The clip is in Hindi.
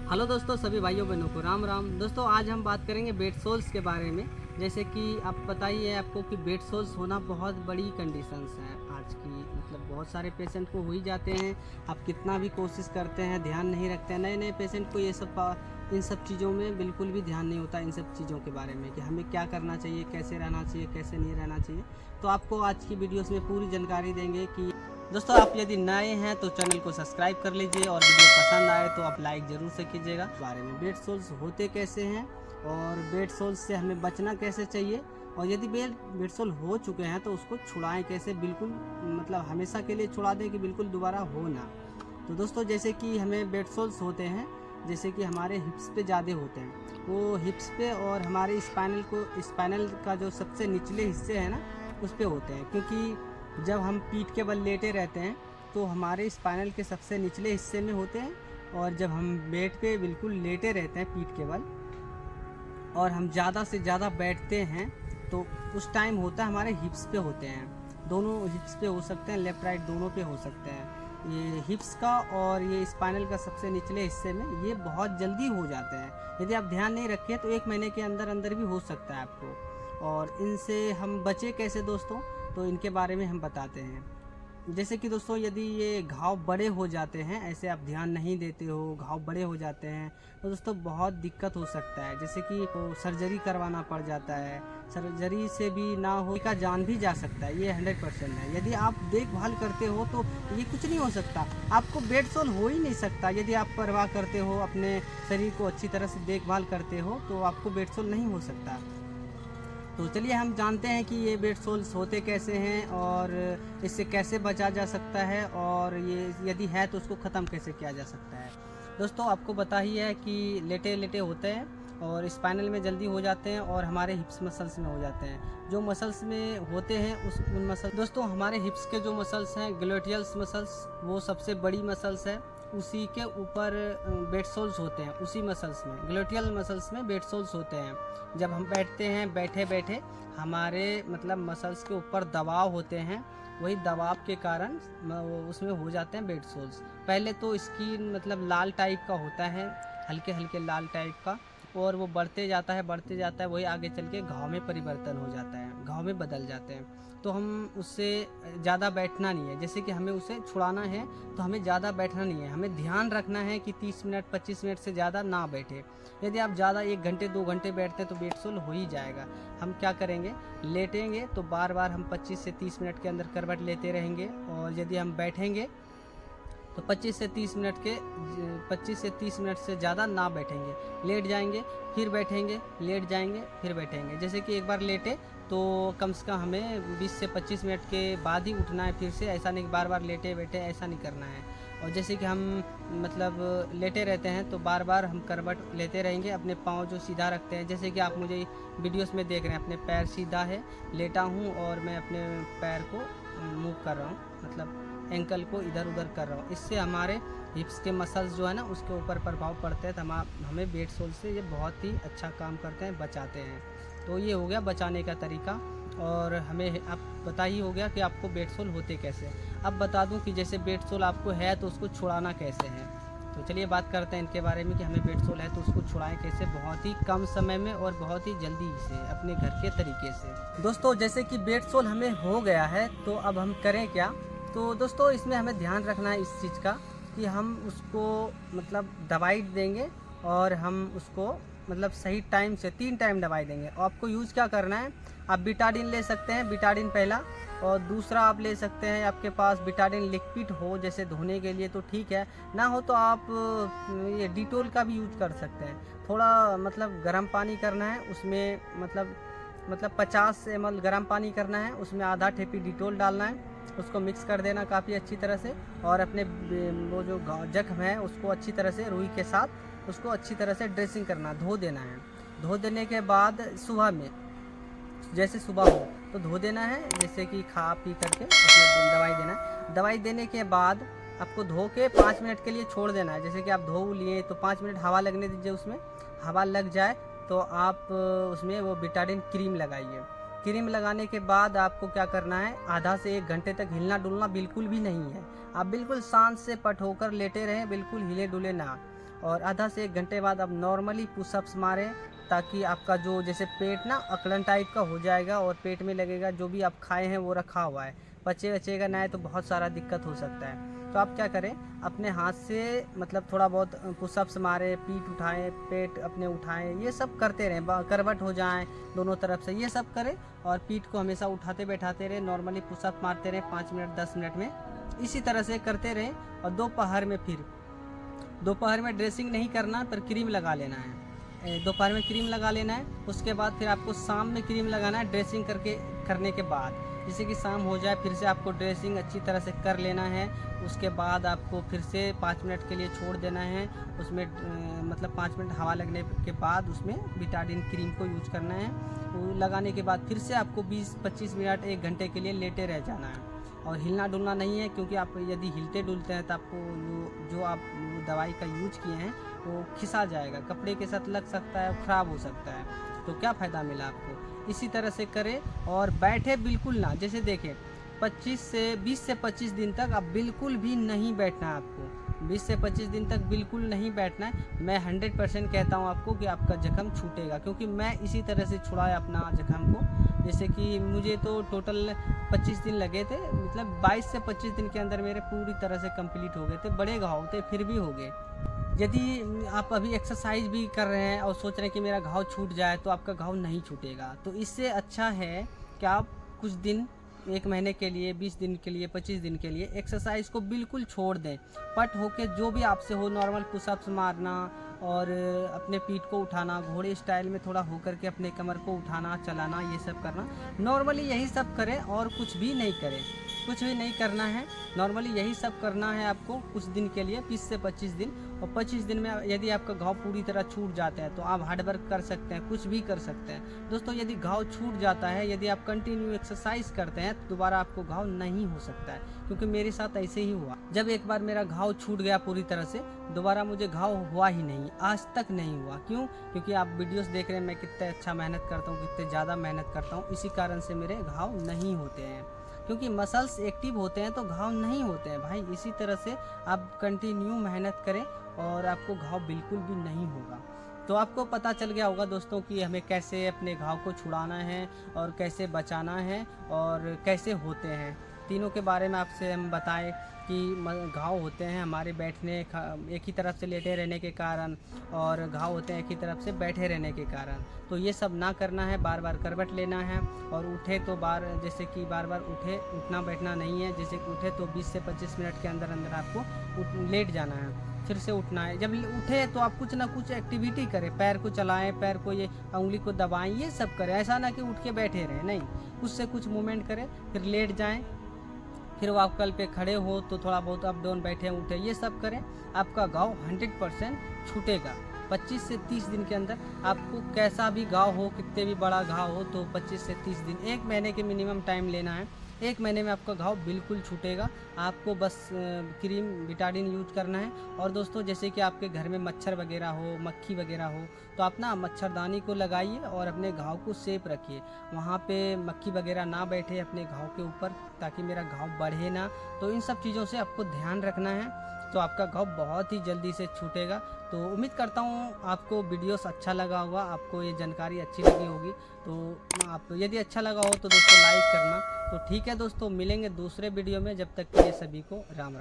हेलो दोस्तों, सभी भाइयों बहनों को राम राम। दोस्तों आज हम बात करेंगे बेड सोल्स के बारे में। जैसे कि आप पता ही है आपको कि बेड सोल्स होना बहुत बड़ी कंडीशंस है आज की। मतलब बहुत सारे पेशेंट को हो ही जाते हैं। आप कितना भी कोशिश करते हैं, ध्यान नहीं रखते हैं। नए नए पेशेंट को इन सब चीज़ों में बिल्कुल भी ध्यान नहीं होता, इन सब चीज़ों के बारे में कि हमें क्या करना चाहिए, कैसे रहना चाहिए, कैसे नहीं रहना चाहिए। तो आपको आज की वीडियोस में पूरी जानकारी देंगे कि दोस्तों आप यदि नए हैं तो चैनल को सब्सक्राइब कर लीजिए और वीडियो पसंद आए तो आप लाइक ज़रूर से कीजिएगा। बारे में बेड सोल्स होते कैसे हैं और बेड सोल्स से हमें बचना कैसे चाहिए, और यदि बेड सोल हो चुके हैं तो उसको छुड़ाएं कैसे, बिल्कुल मतलब हमेशा के लिए छुड़ा दें कि बिल्कुल दोबारा हो ना। तो दोस्तों जैसे कि हमें बेड सोल्स होते हैं, जैसे कि हमारे हिप्स पे ज़्यादा होते हैं, वो हिप्स पे और हमारे स्पाइनल का जो सबसे निचले हिस्से हैं ना उस पे होते हैं। क्योंकि जब हम पीठ के बल लेटे रहते हैं तो हमारे स्पाइनल के सबसे निचले हिस्से में होते हैं, और जब हम बेड पे बिल्कुल लेटे रहते हैं पीठ के बल और हम ज़्यादा से ज़्यादा बैठते हैं तो उस टाइम होता है हमारे हिप्स पे होते हैं। दोनों हिप्स पे हो सकते हैं, लेफ़्ट राइट दोनों पे हो सकते हैं। ये हिप्स का और ये स्पाइनल का सबसे निचले हिस्से में ये बहुत जल्दी हो जाते हैं। यदि आप ध्यान नहीं रखें तो 1 महीने के अंदर अंदर भी हो सकता है आपको। और इनसे हम बचे कैसे दोस्तों, तो इनके बारे में हम बताते हैं। जैसे कि दोस्तों यदि ये घाव बड़े हो जाते हैं, ऐसे आप ध्यान नहीं देते हो, घाव बड़े हो जाते हैं तो दोस्तों बहुत दिक्कत हो सकता है। जैसे कि तो सर्जरी करवाना पड़ जाता है। सर्जरी से भी ना हो का जान भी जा सकता है, ये 100% है। यदि आप देखभाल करते हो तो ये कुछ नहीं हो सकता, आपको बेड सोल हो ही नहीं सकता। यदि आप परवाह करते हो, अपने शरीर को अच्छी तरह से देखभाल करते हो तो आपको बेड सोल नहीं हो सकता। तो चलिए हम जानते हैं कि ये बेड सोल्स होते कैसे हैं और इससे कैसे बचा जा सकता है, और ये यदि है तो उसको ख़त्म कैसे किया जा सकता है। दोस्तों आपको पता ही है कि लेटे लेटे होते हैं और स्पाइनल में जल्दी हो जाते हैं और हमारे हिप्स मसल्स में हो जाते हैं। जो मसल्स में होते हैं उन मसल दोस्तों हमारे हिप्स के जो मसल्स हैं, ग्लूटियल्स मसल्स, वो सबसे बड़ी मसल्स है। उसी के ऊपर बेड सोल्स होते हैं, उसी मसल्स में, ग्लूटियल मसल्स में बेड सोल्स होते हैं। जब हम बैठते हैं, बैठे बैठे हमारे मतलब मसल्स के ऊपर दबाव होते हैं, वही दबाव के कारण उसमें हो जाते हैं बेड सोल्स। पहले तो स्किन मतलब लाल टाइप का होता है, हल्के हल्के लाल टाइप का, और वो बढ़ते जाता है, वही आगे चल के घाव में परिवर्तन हो जाता है, घाव में बदल जाते हैं। तो हम उससे ज़्यादा बैठना नहीं है। जैसे कि हमें उसे छुड़ाना है तो हमें ज़्यादा बैठना नहीं है, हमें ध्यान रखना है कि 30 मिनट 25 मिनट से ज़्यादा ना बैठे। यदि आप ज़्यादा 1 घंटे 2 घंटे बैठते हैं तो बेड सोल हो ही जाएगा। हम क्या करेंगे, लेटेंगे तो बार बार हम 25 से 30 मिनट के अंदर करवट लेते रहेंगे, और यदि हम बैठेंगे तो 25 से 30 मिनट से ज़्यादा ना बैठेंगे। लेट जाएंगे फिर बैठेंगे, लेट जाएंगे फिर बैठेंगे। जैसे कि एक बार लेटे तो कम से कम हमें 20 से 25 मिनट के बाद ही उठना है फिर से। ऐसा नहीं बार बार लेटे बैठे, ऐसा नहीं करना है। और जैसे कि हम मतलब लेटे रहते हैं तो बार बार हम करवट लेते रहेंगे, अपने पाँव जो सीधा रखते हैं। जैसे कि आप मुझे वीडियोस में देख रहे हैं, अपने पैर सीधा है, लेटा हूँ और मैं अपने पैर को मूव कर रहा हूँ, मतलब एंकल को इधर उधर कर रहा हूँ। इससे हमारे हिप्स के मसल्स जो है ना उसके ऊपर प्रभाव पड़ते हैं, तो हमें बेड सोल से ये बहुत ही अच्छा काम करते हैं, बचाते हैं। तो ये हो गया बचाने का तरीका। और हमें आप पता ही हो गया कि आपको बेड सोल होते कैसे। अब बता दूं कि जैसे बेड सोल आपको है तो उसको छुड़ाना कैसे है। तो चलिए बात करते हैं इनके बारे में कि हमें बेड सोल है तो उसको छुड़ाएं कैसे, बहुत ही कम समय में और बहुत ही जल्दी से अपने घर के तरीके से। दोस्तों जैसे कि बेड सोल हमें हो गया है तो अब हम करें क्या। तो दोस्तों इसमें हमें ध्यान रखना है इस चीज़ का कि हम उसको मतलब दवाई देंगे, और हम उसको मतलब सही टाइम से 3 टाइम दवाई देंगे। और आपको यूज़ क्या करना है, आप बिटाडिन ले सकते हैं, बिटाडिन पहला, और दूसरा आप ले सकते हैं, आपके पास बिटाडिन लिक्विड हो जैसे धोने के लिए तो ठीक है, ना हो तो आप ये डिटोल का भी यूज कर सकते हैं। थोड़ा मतलब गर्म पानी करना है, उसमें मतलब 50 ml गर्म पानी करना है, उसमें आधा ठेपी डिटोल डालना है, उसको मिक्स कर देना काफ़ी अच्छी तरह से, और अपने वो जो जख्म है उसको अच्छी तरह से रुई के साथ उसको अच्छी तरह से ड्रेसिंग करना, धो देना है। धो देने के बाद सुबह में, जैसे सुबह हो तो धो देना है, जैसे कि खा पी करके उसमें दवाई देना है। दवाई देने के बाद आपको धो के 5 मिनट के लिए छोड़ देना है। जैसे कि आप धो लिए तो 5 मिनट हवा लगने दीजिए, उसमें हवा लग जाए तो आप उसमें वो बिटाडिन क्रीम लगाइए। क्रीम लगाने के बाद आपको क्या करना है, आधा से 1 घंटे तक हिलना डुलना बिल्कुल भी नहीं है। आप बिल्कुल शांत से पट होकर लेटे रहें, बिल्कुल हिले डुले ना। और आधा से 1 घंटे बाद आप नॉर्मली पुशअप्स मारें, ताकि आपका जो जैसे पेट ना अकड़न टाइप का हो जाएगा और पेट में लगेगा जो भी आप खाए हैं वो रखा हुआ है, पचेगा ना है तो बहुत सारा दिक्कत हो सकता है। तो आप क्या करें, अपने हाथ से मतलब थोड़ा बहुत पुशअप्स मारें, पीठ उठाएं, पेट अपने उठाएं, ये सब करते रहें, करवट हो जाएं दोनों तरफ से, ये सब करें। और पीठ को हमेशा उठाते बैठाते रहें, नॉर्मली पुशअप मारते रहें 5 मिनट 10 मिनट में, इसी तरह से करते रहें। और दोपहर में ड्रेसिंग नहीं करना पर क्रीम लगा लेना है। दोपहर में क्रीम लगा लेना है, उसके बाद फिर आपको शाम में क्रीम लगाना है ड्रेसिंग करने के बाद। जैसे कि शाम हो जाए फिर से आपको ड्रेसिंग अच्छी तरह से कर लेना है। उसके बाद आपको फिर से 5 मिनट के लिए छोड़ देना है, उसमें मतलब 5 मिनट हवा लगने के बाद उसमें बिटाडिन क्रीम को यूज करना है। वो लगाने के बाद फिर से आपको 20-25 मिनट 1 घंटे के लिए लेटे रह जाना है और हिलना डुलना नहीं है, क्योंकि आप यदि हिलते डुलते हैं तो आपको जो आप दवाई का यूज किए हैं वो खिसा जाएगा, कपड़े के साथ लग सकता है, ख़राब हो सकता है, तो क्या फ़ायदा मिला आपको। इसी तरह से करें और बैठे बिल्कुल ना, जैसे देखें 20 से 25 दिन तक आप बिल्कुल भी नहीं बैठना है आपको, 20 से 25 दिन तक बिल्कुल नहीं बैठना है। मैं 100% कहता हूँ आपको कि आपका जख्म छूटेगा, क्योंकि मैं इसी तरह से छुड़ाया अपना जख्म को। जैसे कि मुझे तो टोटल 25 दिन लगे थे, मतलब 22 से 25 दिन के अंदर मेरे पूरी तरह से कंप्लीट हो गए थे। बड़े घाव थे फिर भी हो गए। यदि आप अभी एक्सरसाइज भी कर रहे हैं और सोच रहे हैं कि मेरा घाव छूट जाए, तो आपका घाव नहीं छूटेगा। तो इससे अच्छा है कि आप कुछ दिन, 1 महीने के लिए, 20 दिन के लिए, 25 दिन के लिए एक्सरसाइज को बिल्कुल छोड़ दें। पट होके जो भी आपसे हो, नॉर्मल पुशअप्स मारना और अपने पीठ को उठाना, घोड़े स्टाइल में थोड़ा होकर के अपने कमर को उठाना चलाना, ये सब करना। नॉर्मली यही सब करें और कुछ भी नहीं करें, कुछ भी नहीं करना है। नॉर्मली यही सब करना है आपको कुछ दिन के लिए, 20 से 25 दिन। और 25 दिन में यदि आपका घाव पूरी तरह छूट जाता है तो आप हार्ड वर्क कर सकते हैं, कुछ भी कर सकते हैं। दोस्तों, यदि घाव छूट जाता है, यदि आप कंटिन्यू एक्सरसाइज करते हैं तो दोबारा आपको घाव नहीं हो सकता है, क्योंकि मेरे साथ ऐसे ही हुआ। जब एक बार मेरा घाव छूट गया पूरी तरह से, दोबारा मुझे घाव हुआ ही नहीं, आज तक नहीं हुआ। क्यों? क्योंकि आप वीडियोस देख रहे हैं मैं कितने अच्छा मेहनत करता हूँ, कितने ज़्यादा मेहनत करता हूँ, इसी कारण से मेरे घाव नहीं होते हैं। क्योंकि मसल्स एक्टिव होते हैं तो घाव नहीं होते हैं भाई। इसी तरह से आप कंटिन्यू मेहनत करें और आपको घाव बिल्कुल भी नहीं होगा। तो आपको पता चल गया होगा दोस्तों कि हमें कैसे अपने घाव को छुड़ाना है और कैसे बचाना है और कैसे होते हैं। तीनों के बारे में आपसे हम बताएं कि घाव होते हैं हमारे बैठने, एक ही तरफ से लेटे रहने के कारण, और घाव होते हैं एक ही तरफ से बैठे रहने के कारण। तो ये सब ना करना है, बार बार करवट लेना है। और उठे तो जैसे कि बार बार उठना बैठना नहीं है। जैसे कि उठे तो 20 से 25 मिनट के अंदर अंदर आपको लेट जाना है, फिर से उठना है। जब उठे तो आप कुछ ना कुछ एक्टिविटी करें, पैर को चलाएं, पैर को ये उंगली को दबाएं, ये सब करें। ऐसा ना कि उठ के बैठे रहें, नहीं, कुछ से कुछ मूवमेंट करें, फिर लेट जाएं, फिर वो आप कल पे खड़े हो तो थोड़ा बहुत अप डाउन, बैठे उठे, ये सब करें। आपका घाव 100% छूटेगा 25 से 30 दिन के अंदर। आपको कैसा भी घाव हो, कितने भी बड़ा घाव हो, तो 25 से 30 दिन, 1 महीने के मिनिमम टाइम लेना है। 1 महीने में आपका घाव बिल्कुल छूटेगा। आपको बस क्रीम बिटाडिन यूज करना है। और दोस्तों, जैसे कि आपके घर में मच्छर वगैरह हो, मक्खी वगैरह हो, तो आप ना मच्छरदानी को लगाइए और अपने घाव को सेफ रखिए, वहाँ पे मक्खी वगैरह ना बैठे अपने घाव के ऊपर, ताकि मेरा घाव बढ़े ना। तो इन सब चीज़ों से आपको ध्यान रखना है, तो आपका घाव बहुत ही जल्दी से छूटेगा। तो उम्मीद करता हूँ आपको वीडियोस अच्छा लगा होगा, आपको ये जानकारी अच्छी लगी होगी। तो आप यदि अच्छा लगा हो तो दोस्तों लाइक करना। तो ठीक है दोस्तों, मिलेंगे दूसरे वीडियो में, जब तक के लिए सभी को राम राम।